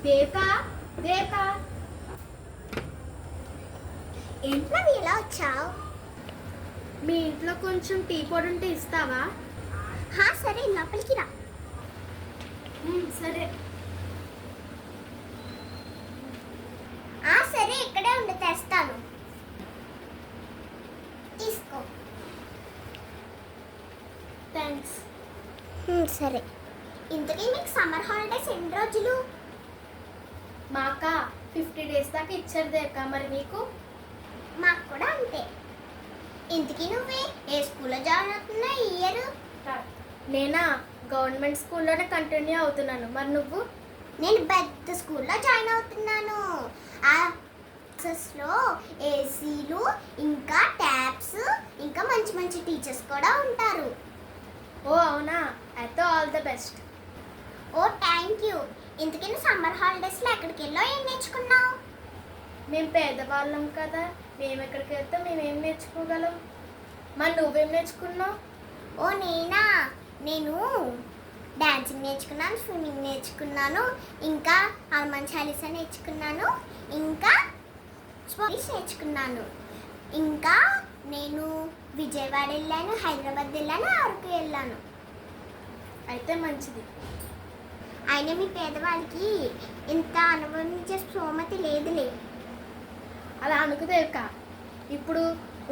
దేవకా దేవకా ఏంట్లో ఎలా వచ్చావు? మీ ఇంట్లో కొంచెం టీ పొడి ఉంటే ఇస్తావా? సరే లోపలికి రా. సరే. సరే ఇక్కడే ఉండి తెస్తాను. తీసుకో. థ్యాంక్స్. సరే. ఇంతకీ మీకు సమ్మర్ హాలిడేస్ ఎన్ని రోజులు? మాకా 50 days దాకా ఇచ్చారు దేవకా. మరి నీకు? మాకు కూడా అంతే. ఇంతకీ నువ్వే ఏ స్కూల్లో జాయిన్ అవుతున్నా ఈ ఇయర్? నేనా గవర్నమెంట్ స్కూల్లోనే కంటిన్యూ అవుతున్నాను. మరి నువ్వు? నేను పెద్ద స్కూల్లో జాయిన్ అవుతున్నాను. ఆ క్లాసెస్లో ఏసీలు ఇంకా ట్యాబ్స్ ఇంకా మంచి మంచి టీచర్స్ కూడా ఉంటారు. ఓ అవునా, అయితే ఆల్ ద బెస్ట్. ఓ థ్యాంక్ యూ. ఇంతకీ నువ్వు సమ్మర్ హాలిడేస్లో ఎక్కడికి వెళ్ళో ఏం నేర్చుకున్నావు? మేము పేదవాళ్ళం కదా, మేము ఎక్కడికి వెళ్తే మేమేం నేర్చుకోగలం. మరి నువ్వేం నేర్చుకున్నావు? ఓ నేనా, నేను డాన్సింగ్ నేర్చుకున్నాను, స్విమ్మింగ్ నేర్చుకున్నాను, ఇంకా హనుమాన్ చాలీసా నేర్చుకున్నాను, ఇంకా స్పోర్ట్స్ నేర్చుకున్నాను. ఇంకా నేను విజయవాడ వెళ్ళాను, హైదరాబాద్ వెళ్ళాను, అరకు వెళ్ళాను. అయితే మంచిది. అయినా మీ పేదవాళ్ళకి ఇంత అనుభవించే స్తోమత లేదులే. అలా అనుకుదేవక. ఇప్పుడు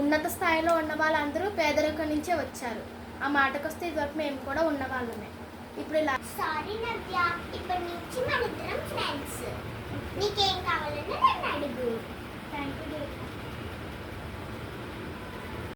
ఉన్నత స్థాయిలో ఉన్న వాళ్ళందరూ పేదరికం నుంచే వచ్చారు. ఆ మాటకొస్తే ఇదివరకు మేము కూడా ఉన్నవాళ్ళమే. ఇప్పుడు ఇలా. సారీ నవ్య, ఇప్పటి నుంచి మన ఇద్దరం ఫ్రెండ్స్. నీకేం కావాలన్నా నన్ను అడుగు. Thank you.